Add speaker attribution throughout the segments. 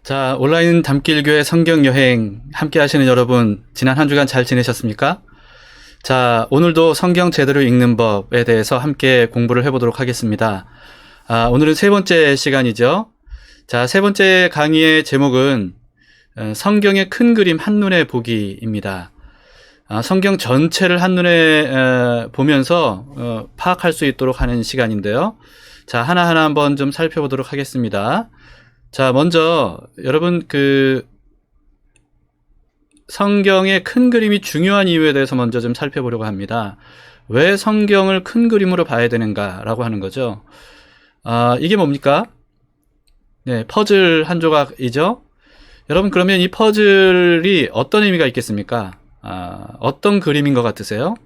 Speaker 1: 자, 온라인 담길교회 성경여행 함께 하시는 여러분, 지난 한 주간 잘 지내셨습니까? 자, 오늘도 성경 제대로 읽는 법에 대해서 함께 공부를 해보도록 하겠습니다. 오늘은 세 번째 시간이죠. 자, 세 번째 강의의 제목은 성경의 큰 그림 한눈에 보기입니다. 성경 전체를 한눈에 보면서 파악할 수 있도록 하는 시간인데요. 자, 하나하나 한번 좀 살펴보도록 하겠습니다. 자, 먼저 여러분 성경의 큰 그림이 중요한 이유에 대해서 먼저 좀 살펴보려고 합니다. 왜 성경을 큰 그림으로 봐야 되는가라고 하는 거죠. 이게 뭡니까? 네, 퍼즐 한 조각이죠. 여러분, 그러면 이 퍼즐이 어떤 의미가 있겠습니까? 어떤 그림인 것 같으세요?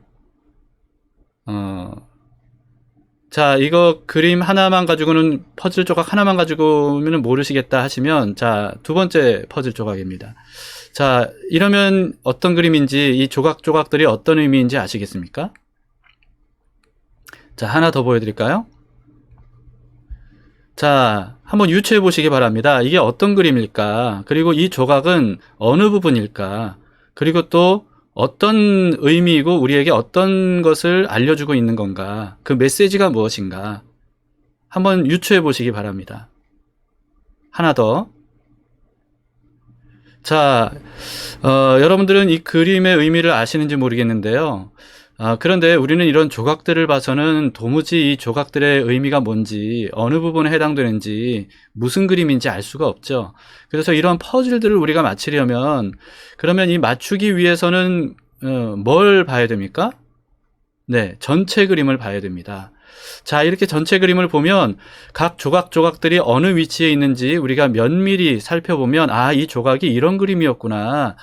Speaker 1: 자, 이거 그림 하나만 가지고는, 퍼즐 조각 하나만 가지고는 모르시겠다 하시면, 자, 두 번째 퍼즐 조각입니다. 자, 이러면 어떤 그림인지, 이 조각조각들이 어떤 의미인지 아시겠습니까? 자, 하나 더 보여드릴까요? 자, 한번 유추해 보시기 바랍니다. 이게 어떤 그림일까? 그리고 이 조각은 어느 부분일까? 그리고 또 어떤 의미이고 우리에게 어떤 것을 알려주고 있는 건가? 그 메시지가 무엇인가? 한번 유추해 보시기 바랍니다. 하나 더. 자, 여러분들은 이 그림의 의미를 아시는지 모르겠는데요. 그런데 우리는 이런 조각들을 봐서는 도무지 이 조각들의 의미가 뭔지, 어느 부분에 해당되는지, 무슨 그림인지 알 수가 없죠. 그래서 이런 퍼즐들을 우리가 맞추려면, 그러면 이 맞추기 위해서는 뭘 봐야 됩니까? 네, 전체 그림을 봐야 됩니다. 자, 이렇게 전체 그림을 보면 각 조각조각들이 어느 위치에 있는지 우리가 면밀히 살펴보면, 이 조각이 이런 그림이었구나,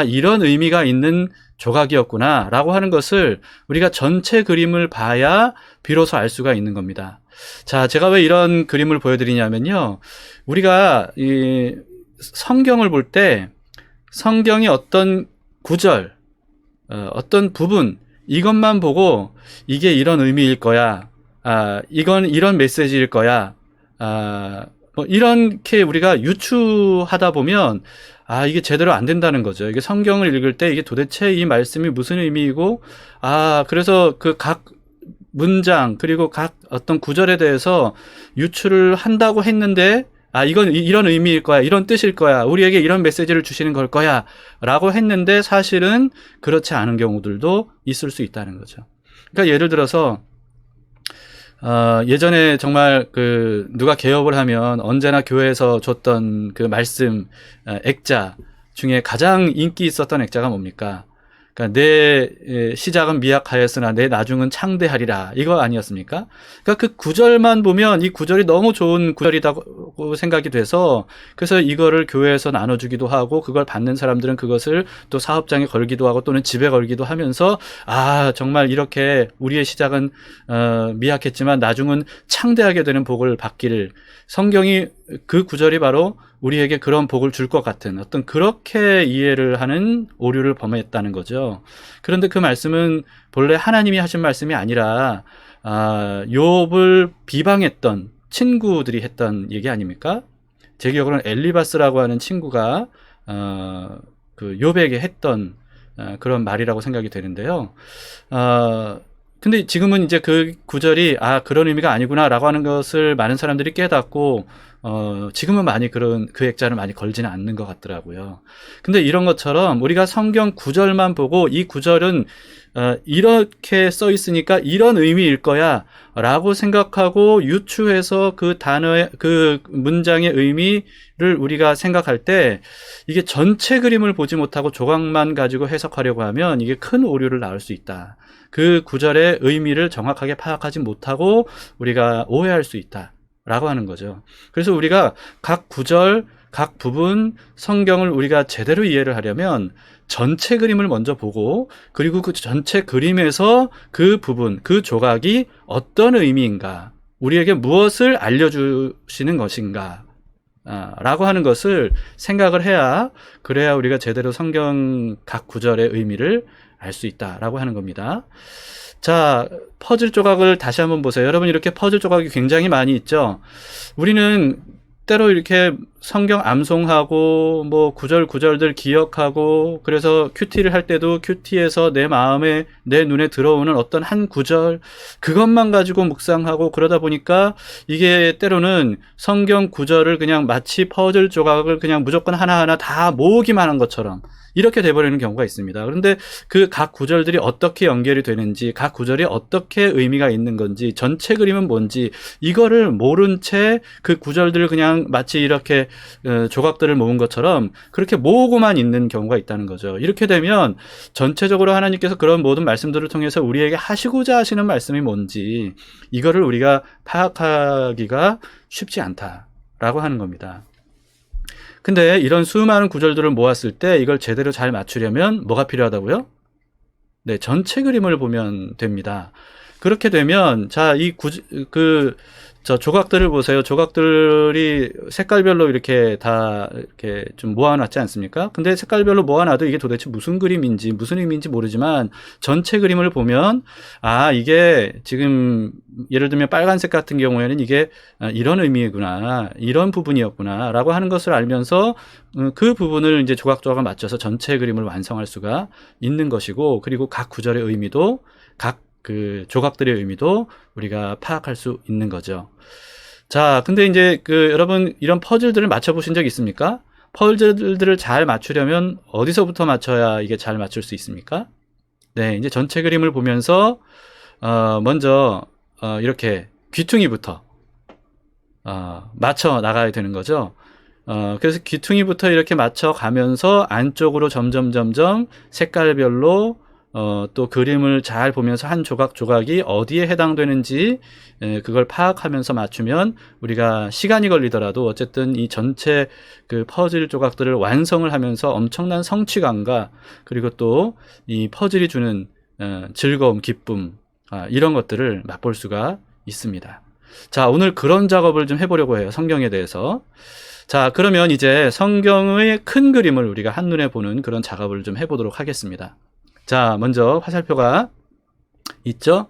Speaker 1: 이런 의미가 있는 조각이었구나 라고 하는 것을 우리가 전체 그림을 봐야 비로소 알 수가 있는 겁니다. 자, 제가 왜 이런 그림을 보여드리냐면요, 우리가 이 성경을 볼 때 성경의 어떤 구절, 어떤 부분, 이것만 보고 이게 이런 의미일 거야, 이건 이런 메시지일 거야, 뭐 이렇게 우리가 유추하다 보면 이게 제대로 안 된다는 거죠. 이게 성경을 읽을 때 이게 도대체 이 말씀이 무슨 의미이고, 그래서 그 각 문장, 그리고 각 어떤 구절에 대해서 유추를 한다고 했는데, 이건 이런 의미일 거야, 이런 뜻일 거야, 우리에게 이런 메시지를 주시는 걸 거야, 라고 했는데 사실은 그렇지 않은 경우들도 있을 수 있다는 거죠. 그러니까 예를 들어서, 예전에 정말 누가 개업을 하면 언제나 교회에서 줬던 그 말씀, 액자 중에 가장 인기 있었던 액자가 뭡니까? 그러니까 내 시작은 미약하였으나 내 나중은 창대하리라, 이거 아니었습니까? 그러니까 그 구절만 보면 이 구절이 너무 좋은 구절이라고 생각이 돼서, 그래서 이거를 교회에서 나눠주기도 하고, 그걸 받는 사람들은 그것을 또 사업장에 걸기도 하고 또는 집에 걸기도 하면서, 정말 이렇게 우리의 시작은 미약했지만 나중은 창대하게 되는 복을 받기를, 성경이 그 구절이 바로 우리에게 그런 복을 줄 것 같은 어떤, 그렇게 이해를 하는 오류를 범했다는 거죠. 그런데 그 말씀은 본래 하나님이 하신 말씀이 아니라 욥을 비방했던 친구들이 했던 얘기 아닙니까? 제 기억으로는 엘리바스라고 하는 친구가 욥에게 했던 그런 말이라고 생각이 되는데요. 근데 지금은 이제 그 구절이 그런 의미가 아니구나라고 하는 것을 많은 사람들이 깨닫고 지금은 많이 그 액자를 많이 걸지는 않는 것 같더라고요. 근데 이런 것처럼 우리가 성경 구절만 보고 이 구절은 이렇게 써 있으니까 이런 의미일 거야 라고 생각하고 유추해서 그 단어의, 그 문장의 의미를 우리가 생각할 때, 이게 전체 그림을 보지 못하고 조각만 가지고 해석하려고 하면 이게 큰 오류를 낳을 수 있다. 그 구절의 의미를 정확하게 파악하지 못하고 우리가 오해할 수 있다 라고 하는 거죠. 그래서 우리가 각 구절, 각 부분 성경을 우리가 제대로 이해를 하려면 전체 그림을 먼저 보고, 그리고 그 전체 그림에서 그 부분, 그 조각이 어떤 의미인가, 우리에게 무엇을 알려주시는 것인가 라고 하는 것을 생각을 해야, 그래야 우리가 제대로 성경 각 구절의 의미를 알 수 있다라고 하는 겁니다. 자, 퍼즐 조각을 다시 한번 보세요. 여러분, 이렇게 퍼즐 조각이 굉장히 많이 있죠. 우리는 때로 이렇게 성경 암송하고 뭐 구절구절들 기억하고 그래서 큐티를 할 때도 큐티에서 내 마음에 내 눈에 들어오는 어떤 한 구절 그것만 가지고 묵상하고 그러다 보니까 이게 때로는 성경 구절을 그냥 마치 퍼즐 조각을 그냥 무조건 하나하나 다 모으기만 한 것처럼 이렇게 돼버리는 경우가 있습니다. 그런데 그 각 구절들이 어떻게 연결이 되는지, 각 구절이 어떻게 의미가 있는 건지, 전체 그림은 뭔지 이거를 모른 채 그 구절들을 그냥 마치 이렇게 조각들을 모은 것처럼 그렇게 모으고만 있는 경우가 있다는 거죠. 이렇게 되면 전체적으로 하나님께서 그런 모든 말씀들을 통해서 우리에게 하시고자 하시는 말씀이 뭔지 이거를 우리가 파악하기가 쉽지 않다라고 하는 겁니다. 근데 이런 수많은 구절들을 모았을 때 이걸 제대로 잘 맞추려면 뭐가 필요하다고요? 네, 전체 그림을 보면 됩니다. 그렇게 되면 자, 저 조각들을 보세요. 조각들이 색깔별로 이렇게 다 이렇게 좀 모아놨지 않습니까? 근데 색깔별로 모아놔도 이게 도대체 무슨 그림인지 무슨 의미인지 모르지만 전체 그림을 보면 이게 지금 예를 들면 빨간색 같은 경우에는 이게 이런 의미구나, 이런 부분이었구나 라고 하는 것을 알면서 그 부분을 이제 조각조각을 맞춰서 전체 그림을 완성할 수가 있는 것이고, 그리고 각 구절의 의미도 각 그 조각들의 의미도 우리가 파악할 수 있는 거죠. 자, 근데 이제 여러분 이런 퍼즐들을 맞춰보신 적 있습니까? 퍼즐들을 잘 맞추려면 어디서부터 맞춰야 이게 잘 맞출 수 있습니까? 네, 이제 전체 그림을 보면서 먼저 이렇게 귀퉁이부터 맞춰 나가야 되는 거죠. 그래서 귀퉁이부터 이렇게 맞춰 가면서 안쪽으로 점점 색깔별로 또 그림을 잘 보면서 한 조각 조각이 어디에 해당되는지 그걸 파악하면서 맞추면 우리가 시간이 걸리더라도 어쨌든 이 전체 그 퍼즐 조각들을 완성을 하면서 엄청난 성취감과 그리고 또 이 퍼즐이 주는 즐거움, 기쁨 이런 것들을 맛볼 수가 있습니다. 자, 오늘 그런 작업을 좀 해보려고 해요. 성경에 대해서. 자, 그러면 이제 성경의 큰 그림을 우리가 한눈에 보는 그런 작업을 좀 해보도록 하겠습니다. 자, 먼저 화살표가 있죠?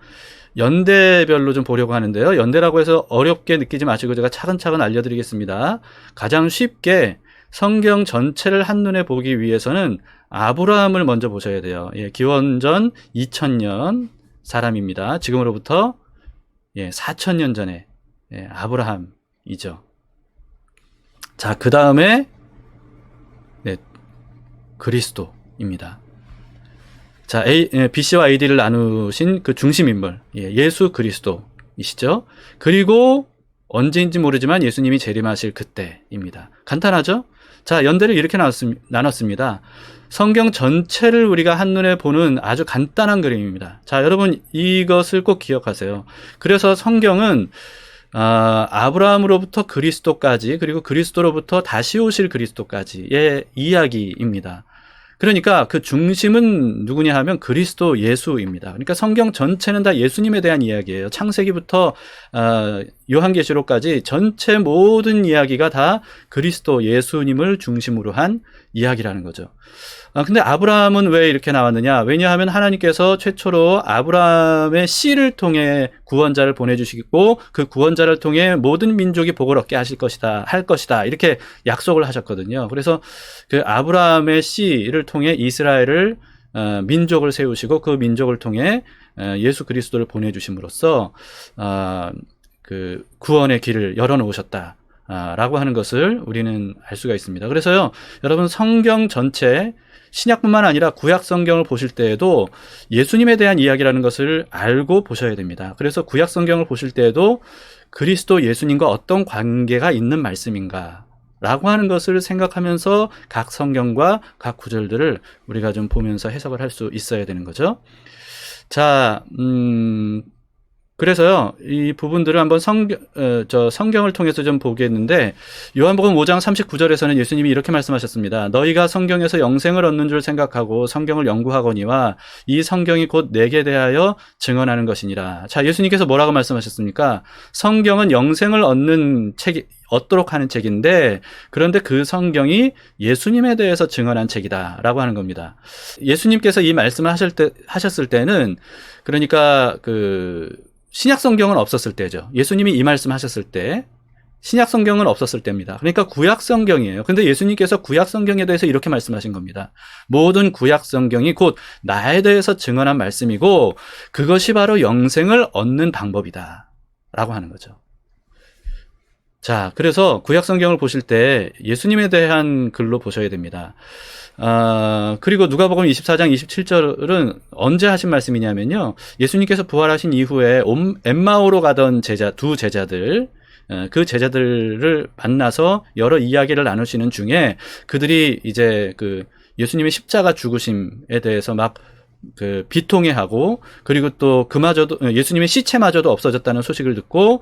Speaker 1: 연대별로 좀 보려고 하는데요. 연대라고 해서 어렵게 느끼지 마시고 제가 차근차근 알려드리겠습니다. 가장 쉽게 성경 전체를 한눈에 보기 위해서는 아브라함을 먼저 보셔야 돼요. 기원전 2000년 사람입니다. 지금으로부터 4000년 전에 아브라함이죠. 자, 그 다음에 그리스도입니다. 자, BC와 AD를 나누신 그 중심인물, 예수 그리스도이시죠. 그리고 언제인지 모르지만 예수님이 재림하실 그때입니다. 간단하죠? 자, 연대를 이렇게 나눴습니다. 성경 전체를 우리가 한눈에 보는 아주 간단한 그림입니다. 자, 여러분 이것을 꼭 기억하세요. 그래서 성경은 아브라함으로부터 그리스도까지, 그리고 그리스도로부터 다시 오실 그리스도까지의 이야기입니다. 그러니까 그 중심은 누구냐 하면 그리스도 예수입니다. 그러니까 성경 전체는 다 예수님에 대한 이야기예요. 창세기부터 요한계시록까지 전체 모든 이야기가 다 그리스도 예수님을 중심으로 한 이야기라는 거죠. 근데 아브라함은 왜 이렇게 나왔느냐? 왜냐하면 하나님께서 최초로 아브라함의 씨를 통해 구원자를 보내주시고 그 구원자를 통해 모든 민족이 복을 얻게 할 것이다. 이렇게 약속을 하셨거든요. 그래서 그 아브라함의 씨를 통해 이스라엘을 민족을 세우시고 그 민족을 통해 예수 그리스도를 보내주심으로써 그 구원의 길을 열어놓으셨다. 라고 하는 것을 우리는 알 수가 있습니다. 그래서요, 여러분 성경 전체 신약뿐만 아니라 구약 성경을 보실 때에도 예수님에 대한 이야기라는 것을 알고 보셔야 됩니다. 그래서 구약 성경을 보실 때에도 그리스도 예수님과 어떤 관계가 있는 말씀인가 라고 하는 것을 생각하면서 각 성경과 각 구절들을 우리가 좀 보면서 해석을 할 수 있어야 되는 거죠. 자, 그래서요, 이 부분들을 한번 성경을 통해서 좀 보겠는데, 요한복음 5장 39절에서는 예수님이 이렇게 말씀하셨습니다. 너희가 성경에서 영생을 얻는 줄 생각하고 성경을 연구하거니와 이 성경이 곧 내게 대하여 증언하는 것이니라. 자, 예수님께서 뭐라고 말씀하셨습니까? 성경은 영생을 얻도록 하는 책인데, 그런데 그 성경이 예수님에 대해서 증언한 책이다 라고 하는 겁니다. 예수님께서 이 말씀을 하셨을 때는, 그러니까 신약 성경은 없었을 때죠. 예수님이 이 말씀 하셨을 때, 신약 성경은 없었을 때입니다. 그러니까 구약 성경이에요. 근데 예수님께서 구약 성경에 대해서 이렇게 말씀하신 겁니다. 모든 구약 성경이 곧 나에 대해서 증언한 말씀이고 그것이 바로 영생을 얻는 방법이다 라고 하는 거죠. 자, 그래서 구약 성경을 보실 때 예수님에 대한 글로 보셔야 됩니다. 그리고 누가복음 24장 27절은 언제 하신 말씀이냐면요. 예수님께서 부활하신 이후에 엠마오로 가던 두 제자들, 그 제자들을 만나서 여러 이야기를 나누시는 중에 그들이 이제 그 예수님의 십자가 죽으심에 대해서 막 비통해하고, 그리고 또 그마저도 예수님의 시체마저도 없어졌다는 소식을 듣고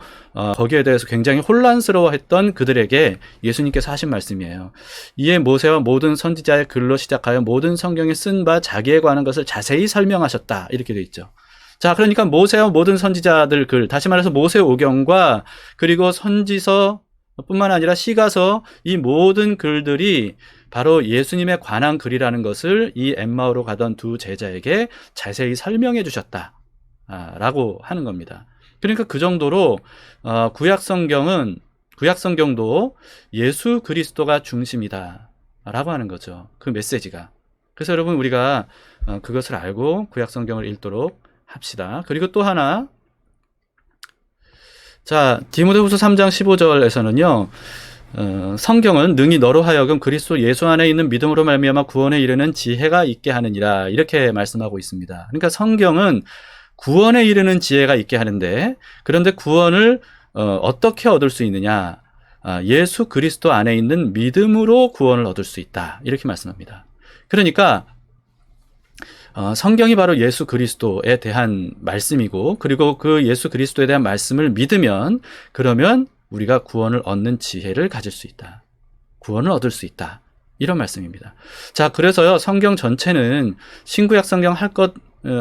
Speaker 1: 거기에 대해서 굉장히 혼란스러워했던 그들에게 예수님께서 하신 말씀이에요. 이에 모세와 모든 선지자의 글로 시작하여 모든 성경에 쓴 바 자기에 관한 것을 자세히 설명하셨다, 이렇게 돼 있죠. 자, 그러니까 모세와 모든 선지자들 글, 다시 말해서 모세오경과 그리고 선지서 뿐만 아니라 시가서, 이 모든 글들이 바로 예수님에 관한 글이라는 것을 이 엠마오로 가던 두 제자에게 자세히 설명해 주셨다 라고 하는 겁니다. 그러니까 그 정도로 구약 성경도 예수 그리스도가 중심이다 라고 하는 거죠. 그 메시지가. 그래서 여러분, 우리가 그것을 알고 구약 성경을 읽도록 합시다. 그리고 또 하나, 자, 디모데후서 3장 15절에서는요, 성경은 능히 너로 하여금 그리스도 예수 안에 있는 믿음으로 말미암아 구원에 이르는 지혜가 있게 하느니라, 이렇게 말씀하고 있습니다. 그러니까 성경은 구원에 이르는 지혜가 있게 하는데, 그런데 구원을 어떻게 얻을 수 있느냐? 예수 그리스도 안에 있는 믿음으로 구원을 얻을 수 있다, 이렇게 말씀합니다. 그러니까 성경이 바로 예수 그리스도에 대한 말씀이고, 그리고 그 예수 그리스도에 대한 말씀을 믿으면, 그러면 우리가 구원을 얻는 지혜를 가질 수 있다. 구원을 얻을 수 있다. 이런 말씀입니다. 자, 그래서요, 성경 전체는 신구약 성경 할 것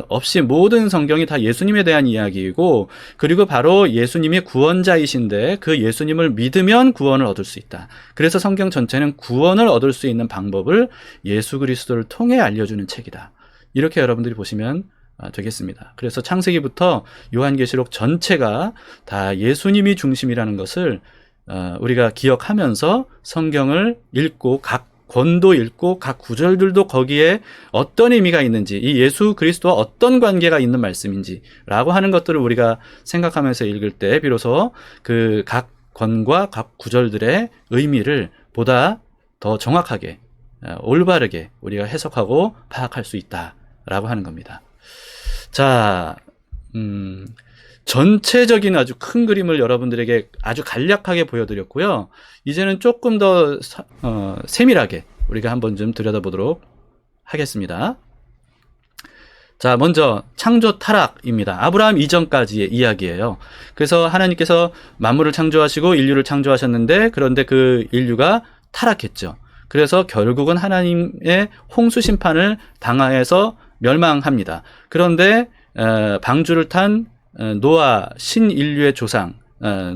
Speaker 1: 없이 모든 성경이 다 예수님에 대한 이야기이고, 그리고 바로 예수님이 구원자이신데 그 예수님을 믿으면 구원을 얻을 수 있다. 그래서 성경 전체는 구원을 얻을 수 있는 방법을 예수 그리스도를 통해 알려주는 책이다. 이렇게 여러분들이 보시면 되겠습니다. 그래서 창세기부터 요한계시록 전체가 다 예수님이 중심이라는 것을 우리가 기억하면서 성경을 읽고, 각 권도 읽고, 각 구절들도 거기에 어떤 의미가 있는지, 이 예수 그리스도와 어떤 관계가 있는 말씀인지 라고 하는 것들을 우리가 생각하면서 읽을 때 비로소 그 각 권과 각 구절들의 의미를 보다 더 정확하게, 올바르게 우리가 해석하고 파악할 수 있다 라고 하는 겁니다. 자, 전체적인 아주 큰 그림을 여러분들에게 아주 간략하게 보여드렸고요. 이제는 조금 더 세밀하게 우리가 한번 좀 들여다보도록 하겠습니다. 자, 먼저 창조 타락입니다. 아브라함 이전까지의 이야기예요. 그래서 하나님께서 만물을 창조하시고 인류를 창조하셨는데, 그런데 그 인류가 타락했죠. 그래서 결국은 하나님의 홍수 심판을 당하여서 멸망합니다. 그런데 방주를 탄 노아, 신인류의 조상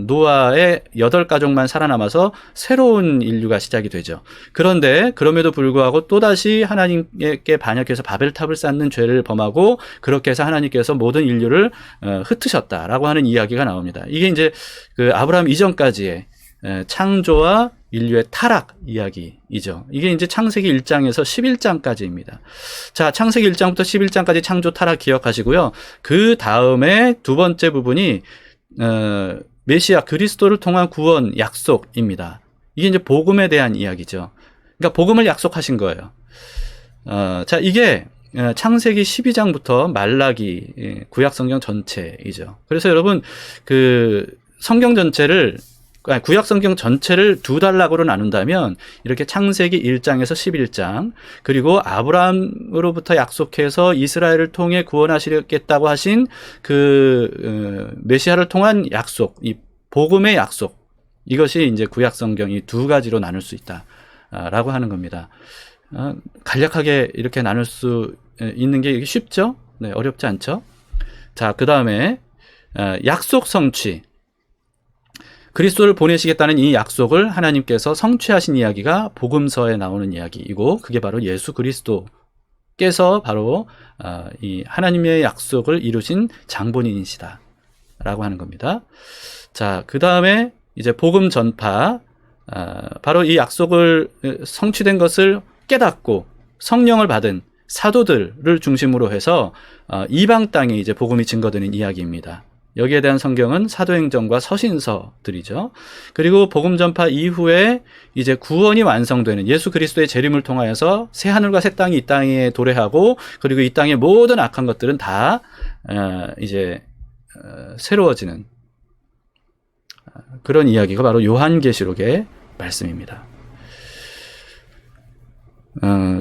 Speaker 1: 노아의 8가족만 살아남아서 새로운 인류가 시작이 되죠. 그런데 그럼에도 불구하고 또다시 하나님께 반역해서 바벨탑을 쌓는 죄를 범하고, 그렇게 해서 하나님께서 모든 인류를 흩으셨다라고 하는 이야기가 나옵니다. 이게 이제 그 아브라함 이전까지의 창조와 인류의 타락 이야기이죠. 이게 이제 창세기 1장에서 11장까지입니다. 자, 창세기 1장부터 11장까지 창조 타락 기억하시고요. 그 다음에 두 번째 부분이 메시아 그리스도를 통한 구원 약속입니다. 이게 이제 복음에 대한 이야기죠. 그러니까 복음을 약속하신 거예요. 자, 이게 창세기 12장부터 말라기, 구약 성경 전체이죠. 그래서 여러분, 그 성경 전체를, 구약 성경 전체를 두 단락으로 나눈다면 이렇게 창세기 1장에서 11장, 그리고 아브라함으로부터 약속해서 이스라엘을 통해 구원하시겠다고 하신 그 메시아를 통한 약속, 이 복음의 약속, 이것이 이제 구약 성경 이 두 가지로 나눌 수 있다라고 하는 겁니다. 간략하게 이렇게 나눌 수 있는 게 쉽죠? 네, 어렵지 않죠? 자, 그 다음에 약속 성취. 그리스도를 보내시겠다는 이 약속을 하나님께서 성취하신 이야기가 복음서에 나오는 이야기이고, 그게 바로 예수 그리스도께서 바로 이 하나님의 약속을 이루신 장본인이시다 라고 하는 겁니다. 자, 그 다음에 이제 복음 전파, 바로 이 약속을 성취된 것을 깨닫고 성령을 받은 사도들을 중심으로 해서 이방 땅에 이제 복음이 증거되는 이야기입니다. 여기에 대한 성경은 사도행전과 서신서들이죠. 그리고 복음 전파 이후에 이제 구원이 완성되는 예수 그리스도의 재림을 통하여서 새 하늘과 새 땅이 이 땅에 도래하고, 그리고 이 땅의 모든 악한 것들은 다 이제 새로워지는 그런 이야기가 바로 요한계시록의 말씀입니다.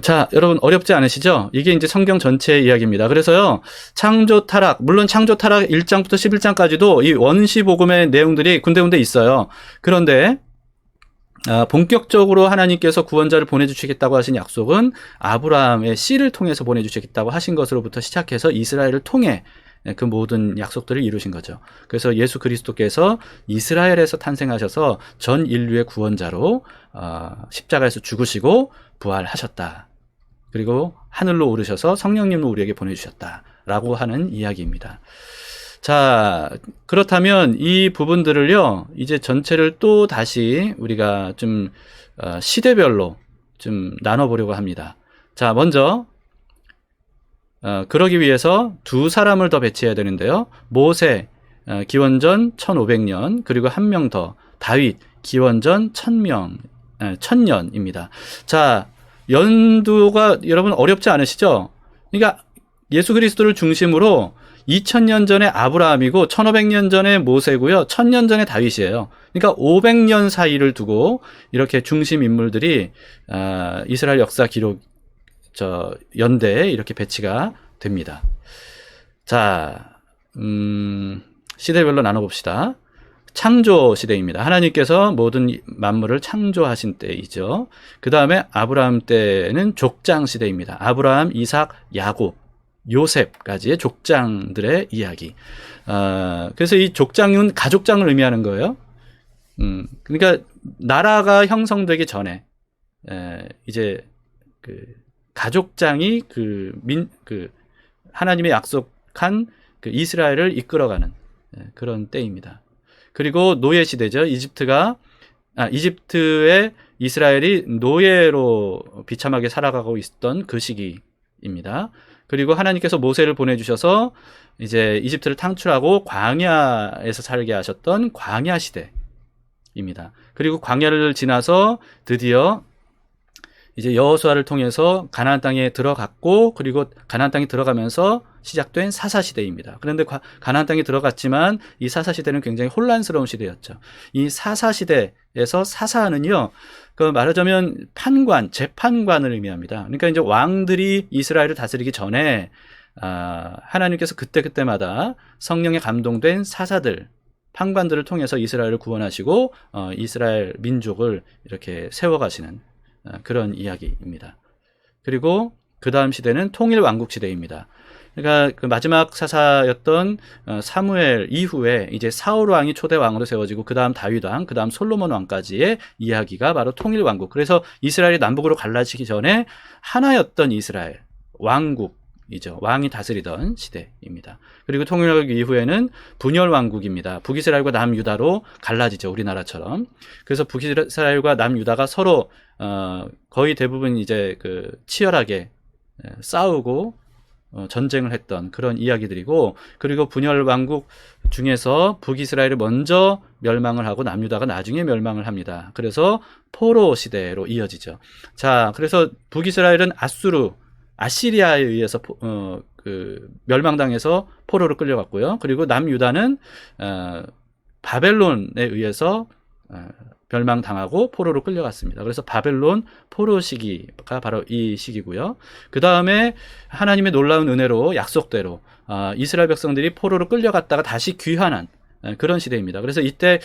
Speaker 1: 자, 여러분 어렵지 않으시죠? 이게 이제 성경 전체의 이야기입니다. 그래서요, 창조 타락, 물론 창조 타락 1장부터 11장까지도 이 원시 복음의 내용들이 군데군데 있어요. 그런데 본격적으로 하나님께서 구원자를 보내주시겠다고 하신 약속은 아브라함의 씨를 통해서 보내주시겠다고 하신 것으로부터 시작해서 이스라엘을 통해 그 모든 약속들을 이루신 거죠. 그래서 예수 그리스도께서 이스라엘에서 탄생하셔서 전 인류의 구원자로 십자가에서 죽으시고 부활하셨다. 그리고 하늘로 오르셔서 성령님을 우리에게 보내주셨다라고 하는 이야기입니다. 자, 그렇다면 이 부분들을요, 이제 전체를 또 다시 우리가 좀 시대별로 좀 나눠보려고 합니다. 자, 먼저 그러기 위해서 두 사람을 더 배치해야 되는데요. 모세, 기원전 1500년, 그리고 한 명 더, 다윗, 기원전 1000년입니다. 자, 연도가 여러분 어렵지 않으시죠? 그러니까 예수 그리스도를 중심으로 2000년 전에 아브라함이고 1500년 전에 모세고요. 1000년 전에 다윗이에요. 그러니까 500년 사이를 두고 이렇게 중심 인물들이 이스라엘 역사 기록 연대에 이렇게 배치가 됩니다. 자, 시대별로 나눠봅시다. 창조 시대입니다. 하나님께서 모든 만물을 창조하신 때이죠. 그 다음에 아브라함 때는 족장 시대입니다. 아브라함, 이삭, 야곱, 요셉까지의 족장들의 이야기. 그래서 이 족장은 가족장을 의미하는 거예요. 그러니까 나라가 형성되기 전에 이제 그 가족장이 하나님의 약속한 그 이스라엘을 이끌어가는 그런 때입니다. 그리고 노예 시대죠. 이집트의 이스라엘이 노예로 비참하게 살아가고 있었던 그 시기입니다. 그리고 하나님께서 모세를 보내주셔서 이제 이집트를 탕출하고 광야에서 살게 하셨던 광야 시대입니다. 그리고 광야를 지나서 드디어 이제 여호수아를 통해서 가나안 땅에 들어갔고, 그리고 가나안 땅에 들어가면서 시작된 사사 시대입니다. 그런데 가나안 땅에 들어갔지만 이 사사 시대는 굉장히 혼란스러운 시대였죠. 이 사사 시대에서 사사는요, 그 말하자면 재판관을 의미합니다. 그러니까 이제 왕들이 이스라엘을 다스리기 전에 하나님께서 그때마다 성령에 감동된 사사들, 판관들을 통해서 이스라엘을 구원하시고 이스라엘 민족을 이렇게 세워가시는 그런 이야기입니다. 그리고 그 다음 시대는 통일왕국 시대입니다. 그러니까 그 마지막 사사였던 사무엘 이후에 이제 사울 왕이 초대 왕으로 세워지고, 그 다음 다윗 왕, 그 다음 솔로몬 왕까지의 이야기가 바로 통일왕국. 그래서 이스라엘이 남북으로 갈라지기 전에 하나였던 이스라엘 왕국이죠. 왕이 다스리던 시대입니다. 그리고 통일왕국 이후에는 분열왕국입니다. 북이스라엘과 남유다로 갈라지죠. 우리나라처럼. 그래서 북이스라엘과 남유다가 서로 거의 대부분 이제 치열하게 싸우고 전쟁을 했던 그런 이야기들이고, 그리고 분열 왕국 중에서 북이스라엘이 먼저 멸망을 하고 남유다가 나중에 멸망을 합니다. 그래서 포로 시대로 이어지죠. 자, 그래서 북이스라엘은 아시리아에 의해서 멸망당해서 포로로 끌려갔고요. 그리고 남유다는 바벨론에 의해서 멸망당하고 포로로 끌려갔습니다. 그래서 바벨론 포로 시기가 바로 이 시기고요. 그 다음에 하나님의 놀라운 은혜로 약속대로 이스라엘 백성들이 포로로 끌려갔다가 다시 귀환한 그런 시대입니다. 그래서 이때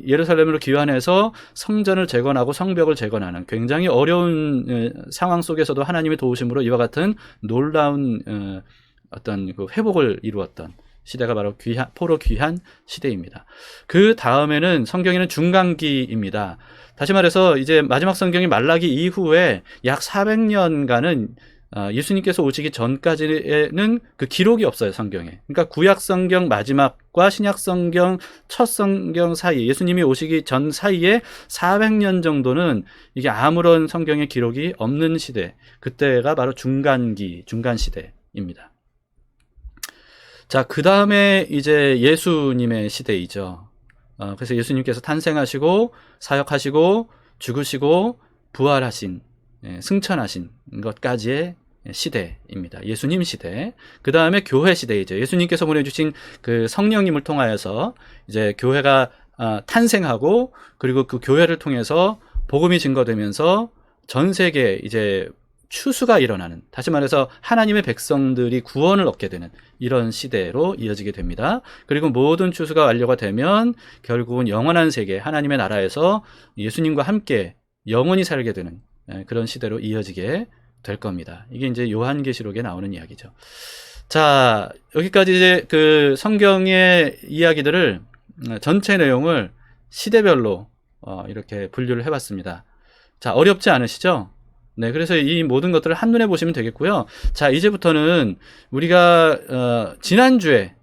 Speaker 1: 예루살렘으로 귀환해서 성전을 재건하고 성벽을 재건하는 굉장히 어려운 상황 속에서도 하나님의 도우심으로 이와 같은 놀라운 어떤 그 회복을 이루었던 시대가 바로 포로 귀환 시대입니다. 그 다음에는 성경에는 중간기입니다. 다시 말해서 이제 마지막 성경이 말라기 이후에 약 400년간은 예수님께서 오시기 전까지는 그 기록이 없어요, 성경에. 그러니까 구약 성경 마지막과 신약 성경 첫 성경 사이, 예수님이 오시기 전 사이에 400년 정도는 이게 아무런 성경의 기록이 없는 시대, 그때가 바로 중간기, 중간 시대입니다. 자, 그 다음에 이제 예수님의 시대이죠. 그래서 예수님께서 탄생하시고 사역하시고 죽으시고 부활하신, 승천하신 것까지의 시대입니다. 예수님 시대. 그 다음에 교회 시대이죠. 예수님께서 보내주신 그 성령님을 통하여서 이제 교회가 탄생하고, 그리고 그 교회를 통해서 복음이 증거되면서 전 세계에 이제 추수가 일어나는, 다시 말해서 하나님의 백성들이 구원을 얻게 되는 이런 시대로 이어지게 됩니다. 그리고 모든 추수가 완료가 되면 결국은 영원한 세계, 하나님의 나라에서 예수님과 함께 영원히 살게 되는 그런 시대로 이어지게 될 겁니다. 이게 이제 요한계시록에 나오는 이야기죠. 자, 여기까지 이제 그 성경의 이야기들을, 전체 내용을 시대별로 이렇게 분류를 해봤습니다. 자, 어렵지 않으시죠? 네, 그래서 이 모든 것들을 한눈에 보시면 되겠고요. 자, 이제부터는 우리가 지난주에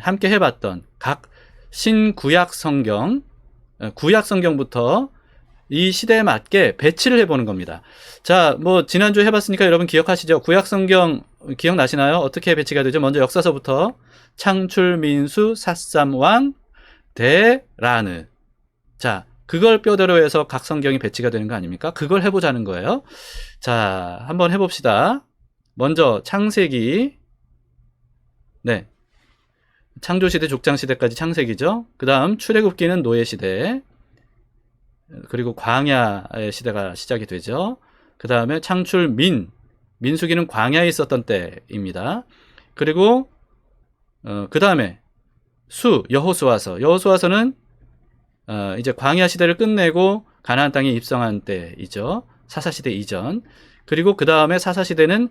Speaker 1: 함께 해봤던 각 신구약 성경, 구약 성경부터 이 시대에 맞게 배치를 해보는 겁니다. 자, 뭐 지난주에 해봤으니까 여러분 기억하시죠? 구약 성경 기억나시나요? 어떻게 배치가 되죠? 먼저 역사서부터 창출, 민수, 삿삼, 왕, 대라느. 자, 그걸 뼈대로 해서 각 성경이 배치가 되는 거 아닙니까? 그걸 해보자는 거예요. 자, 한번 해봅시다. 먼저 창세기, 네, 창조시대, 족장시대까지 창세기죠. 그 다음 출애굽기는 노예시대, 그리고 광야의 시대가 시작이 되죠. 그 다음에 창출, 민수기는 광야에 있었던 때입니다. 그리고 그 다음에 여호수아서는 이제 광야 시대를 끝내고 가나안 땅에 입성한 때이죠. 사사시대 이전. 그리고 그 다음에 사사시대는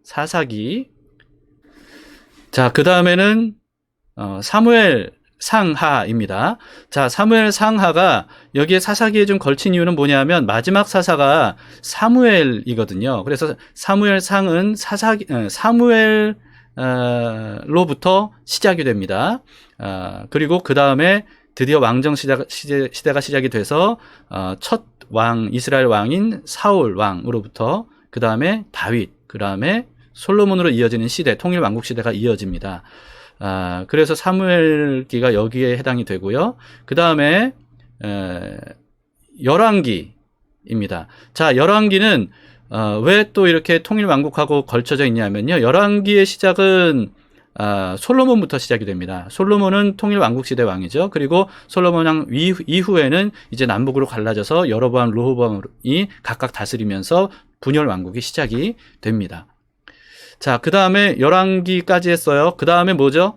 Speaker 1: 사사기. 자, 그 다음에는 사무엘 상하입니다. 자, 사무엘 상하가 여기에 사사기에 좀 걸친 이유는 뭐냐면 마지막 사사가 사무엘이거든요. 그래서 사무엘 상은 사무엘로부터 시작이 됩니다. 그리고 그 다음에 드디어 왕정 시대가 시작이 돼서 첫 왕, 이스라엘 왕인 사울 왕으로부터 그 다음에 다윗, 그 다음에 솔로몬으로 이어지는 시대, 통일 왕국 시대가 이어집니다. 그래서 사무엘기가 여기에 해당이 되고요. 그 다음에 열왕기입니다. 자, 열왕기는 왜 또 이렇게 통일 왕국하고 걸쳐져 있냐면요. 열왕기의 시작은 솔로몬부터 시작이 됩니다. 솔로몬은 통일 왕국 시대 왕이죠. 그리고 솔로몬 왕 이후에는 이제 남북으로 갈라져서 여로보암, 르호보암이 각각 다스리면서 분열 왕국이 시작이 됩니다. 자, 그 다음에 열왕기까지 했어요. 그 다음에 뭐죠?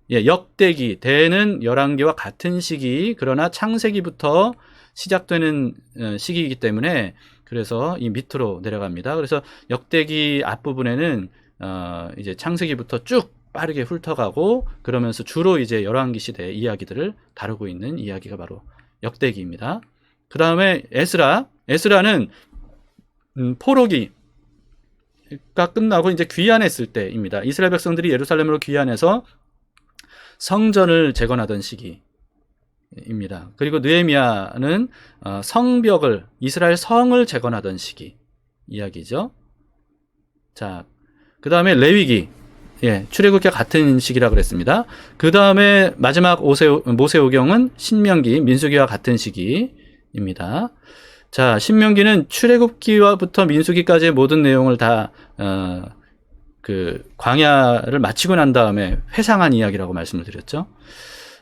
Speaker 1: 예, 역대기. 대는 열왕기와 같은 시기, 그러나 창세기부터 시작되는 시기이기 때문에 그래서 이 밑으로 내려갑니다. 그래서 역대기 앞부분에는 이제 창세기부터 쭉 빠르게 훑어가고, 그러면서 주로 이제 열왕기 시대 이야기들을 다루고 있는 이야기가 바로 역대기입니다. 그 다음에 에스라는 포로기가 끝나고 이제 귀환했을 때입니다. 이스라엘 백성들이 예루살렘으로 귀환해서 성전을 재건하던 시기입니다. 그리고 느헤미야는 성벽을, 이스라엘 성을 재건하던 시기 이야기죠. 자, 그 다음에 레위기, 예, 출애굽기와 같은 시기라고 그랬습니다. 그 다음에 마지막 모세오경은 신명기, 민수기와 같은 시기입니다. 자, 신명기는 출애굽기와부터 민수기까지의 모든 내용을 다 그 광야를 마치고 난 다음에 회상한 이야기라고 말씀을 드렸죠.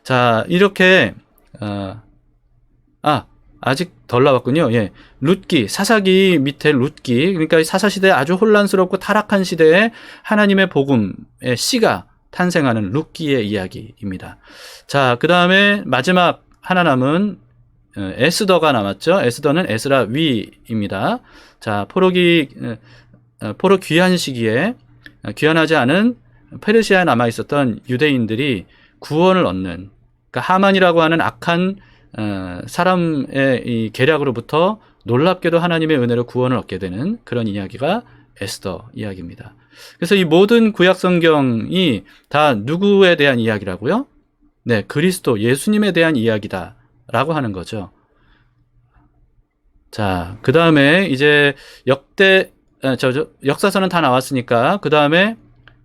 Speaker 1: 자, 이렇게 아직 덜 나왔군요. 예, 룻기, 사사기 밑에 룻기, 그러니까 사사시대 아주 혼란스럽고 타락한 시대에 하나님의 복음의 씨가 탄생하는 룻기의 이야기입니다. 자, 그 다음에 마지막 하나 남은 에스더가 남았죠. 에스더는 에스라 위입니다. 자, 포로 귀환 시기에 귀환하지 않은 페르시아에 남아 있었던 유대인들이 구원을 얻는, 그러니까 하만이라고 하는 악한 사람의 이 계략으로부터 놀랍게도 하나님의 은혜로 구원을 얻게 되는 그런 이야기가 에스더 이야기입니다. 그래서 이 모든 구약 성경이 다 누구에 대한 이야기라고요? 네, 그리스도 예수님에 대한 이야기다라고 하는 거죠. 자, 그 다음에 이제 역사서는 다 나왔으니까 그 다음에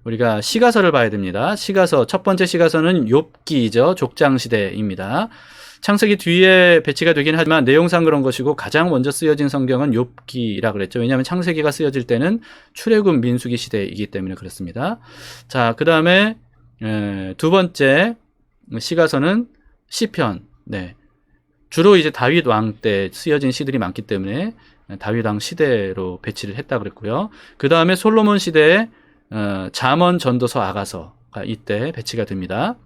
Speaker 1: 우리가 시가서를 봐야 됩니다. 시가서 첫 번째 시가서는 욥기죠. 족장 시대입니다. 창세기 뒤에 배치가 되긴 하지만 내용상 그런 것이고 가장 먼저 쓰여진 성경은 욥기라 그랬죠. 왜냐하면 창세기가 쓰여질 때는 출애굽 민수기 시대이기 때문에 그렇습니다. 자, 그 다음에 두 번째 시가서는 시편. 네. 주로 이제 다윗 왕 때 쓰여진 시들이 많기 때문에 다윗 왕 시대로 배치를 했다 그랬고요. 그 다음에 솔로몬 시대에 잠언, 전도서, 아가서가 이때 배치가 됩니다.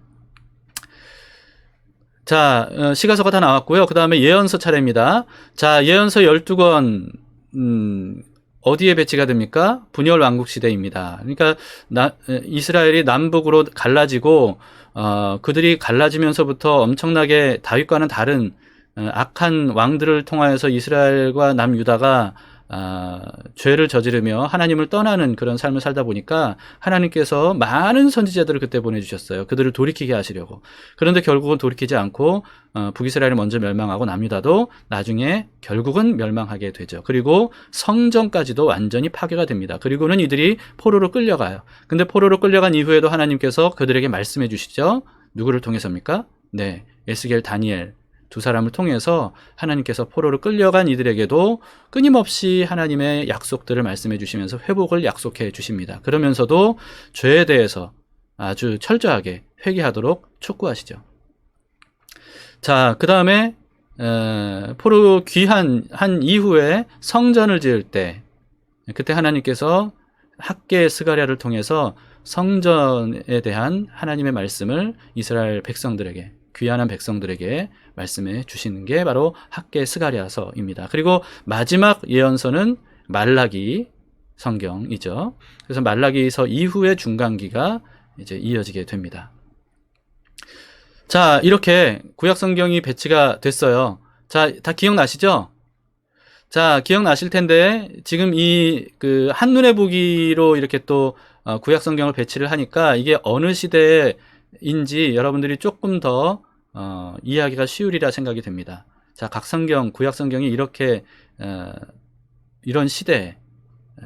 Speaker 1: 자, 시가서가 다 나왔고요. 그 다음에 예언서 차례입니다. 자, 예언서 12권, 어디에 배치가 됩니까? 분열 왕국 시대입니다. 그러니까, 이스라엘이 남북으로 갈라지고, 그들이 갈라지면서부터 엄청나게 다윗과는 다른, 악한 왕들을 통하여서 이스라엘과 남유다가 죄를 저지르며 하나님을 떠나는 그런 삶을 살다 보니까 하나님께서 많은 선지자들을 그때 보내주셨어요. 그들을 돌이키게 하시려고. 그런데 결국은 돌이키지 않고 북이스라엘이 먼저 멸망하고 남유다도 나중에 결국은 멸망하게 되죠. 그리고 성전까지도 완전히 파괴가 됩니다. 그리고는 이들이 포로로 끌려가요. 근데 포로로 끌려간 이후에도 하나님께서 그들에게 말씀해 주시죠. 누구를 통해서입니까? 네, 에스겔, 다니엘 두 사람을 통해서 하나님께서 포로로 끌려간 이들에게도 끊임없이 하나님의 약속들을 말씀해 주시면서 회복을 약속해 주십니다. 그러면서도 죄에 대해서 아주 철저하게 회개하도록 촉구하시죠. 자, 그 다음에 포로 귀한 이후에 성전을 지을 때 그때 하나님께서 학개 스가랴를 통해서 성전에 대한 하나님의 말씀을 이스라엘 백성들에게 귀한한 백성들에게 말씀해 주시는 게 바로 학개 스가랴서입니다. 그리고 마지막 예언서는 말라기 성경이죠. 그래서 말라기서 이후의 중간기가 이제 이어지게 됩니다. 자, 이렇게 구약 성경이 배치가 됐어요. 자, 다 기억나시죠? 자, 기억나실 텐데 지금 이 그 한눈에 보기로 이렇게 또 구약 성경을 배치를 하니까 이게 어느 시대인지 여러분들이 조금 더 이해하기가 쉬우리라 생각이 됩니다. 자, 각 성경, 구약 성경이 이렇게 이런 시대에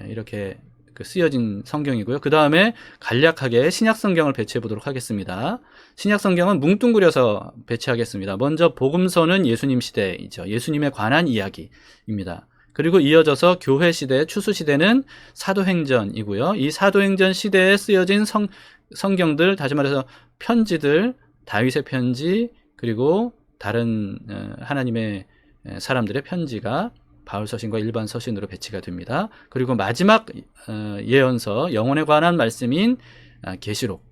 Speaker 1: 이렇게 쓰여진 성경이고요. 그 다음에 간략하게 신약 성경을 배치해 보도록 하겠습니다. 신약 성경은 뭉뚱그려서 배치하겠습니다. 먼저 복음서는 예수님 시대이죠. 예수님에 관한 이야기입니다. 그리고 이어져서 교회 시대, 추수 시대는 사도행전이고요. 이 사도행전 시대에 쓰여진 성경들, 다시 말해서 편지들, 다윗의 편지, 그리고 다른 하나님의 사람들의 편지가 바울 서신과 일반 서신으로 배치가 됩니다. 그리고 마지막 예언서, 영혼에 관한 말씀인 계시록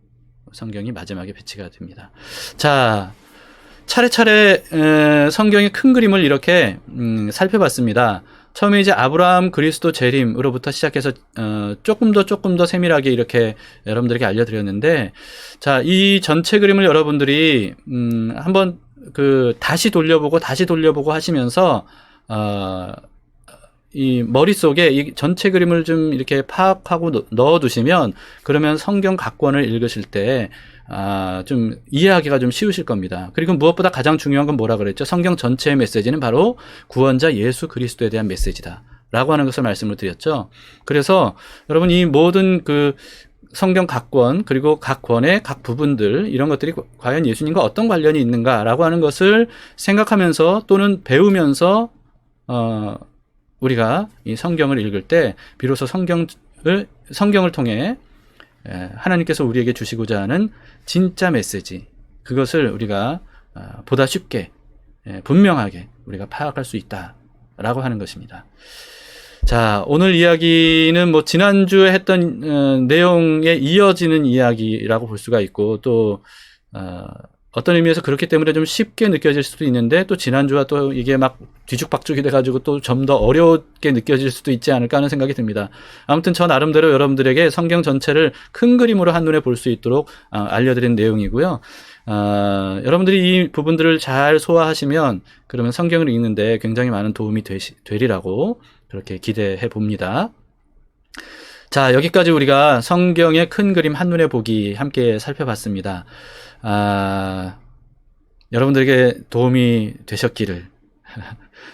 Speaker 1: 성경이 마지막에 배치가 됩니다. 자, 차례차례 성경의 큰 그림을 이렇게 살펴봤습니다. 처음에 이제 아브라함, 그리스도, 재림으로부터 시작해서 조금 더 세밀하게 이렇게 여러분들에게 알려드렸는데, 자, 이 전체 그림을 여러분들이 한번 다시 돌려보고 하시면서 이 머릿속에 이 전체 그림을 좀 이렇게 파악하고 넣어두시면, 그러면 성경 각 권을 읽으실 때 좀 이해하기가 좀 쉬우실 겁니다. 그리고 무엇보다 가장 중요한 건 뭐라 그랬죠? 성경 전체의 메시지는 바로 구원자 예수 그리스도에 대한 메시지다 라고 하는 것을 말씀을 드렸죠. 그래서 여러분, 이 모든 성경 각 권, 그리고 각 권의 각 부분들, 이런 것들이 과연 예수님과 어떤 관련이 있는가라고 하는 것을 생각하면서 또는 배우면서 우리가 이 성경을 읽을 때 비로소 성경을 통해 하나님께서 우리에게 주시고자 하는 진짜 메시지, 그것을 우리가 보다 쉽게 분명하게 우리가 파악할 수 있다라고 하는 것입니다. 자, 오늘 이야기는 뭐 지난주에 했던 내용에 이어지는 이야기라고 볼 수가 있고, 또 어떤 의미에서 그렇기 때문에 좀 쉽게 느껴질 수도 있는데, 또 지난주와 또 이게 막 뒤죽박죽이 돼가지고 또 좀 더 어렵게 느껴질 수도 있지 않을까 하는 생각이 듭니다. 아무튼 저 나름대로 여러분들에게 성경 전체를 큰 그림으로 한눈에 볼 수 있도록 알려드린 내용이고요. 여러분들이 이 부분들을 잘 소화하시면 그러면 성경을 읽는데 굉장히 많은 도움이 되리라고 그렇게 기대해 봅니다. 자, 여기까지 우리가 성경의 큰 그림 한눈에 보기 함께 살펴봤습니다. 아, 여러분들에게 도움이 되셨기를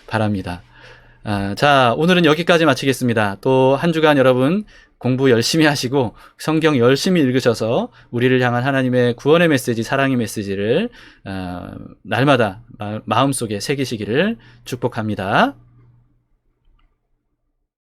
Speaker 1: 바랍니다. 자, 오늘은 여기까지 마치겠습니다. 또 한 주간 여러분 공부 열심히 하시고 성경 열심히 읽으셔서 우리를 향한 하나님의 구원의 메시지, 사랑의 메시지를 날마다 마음속에 새기시기를 축복합니다.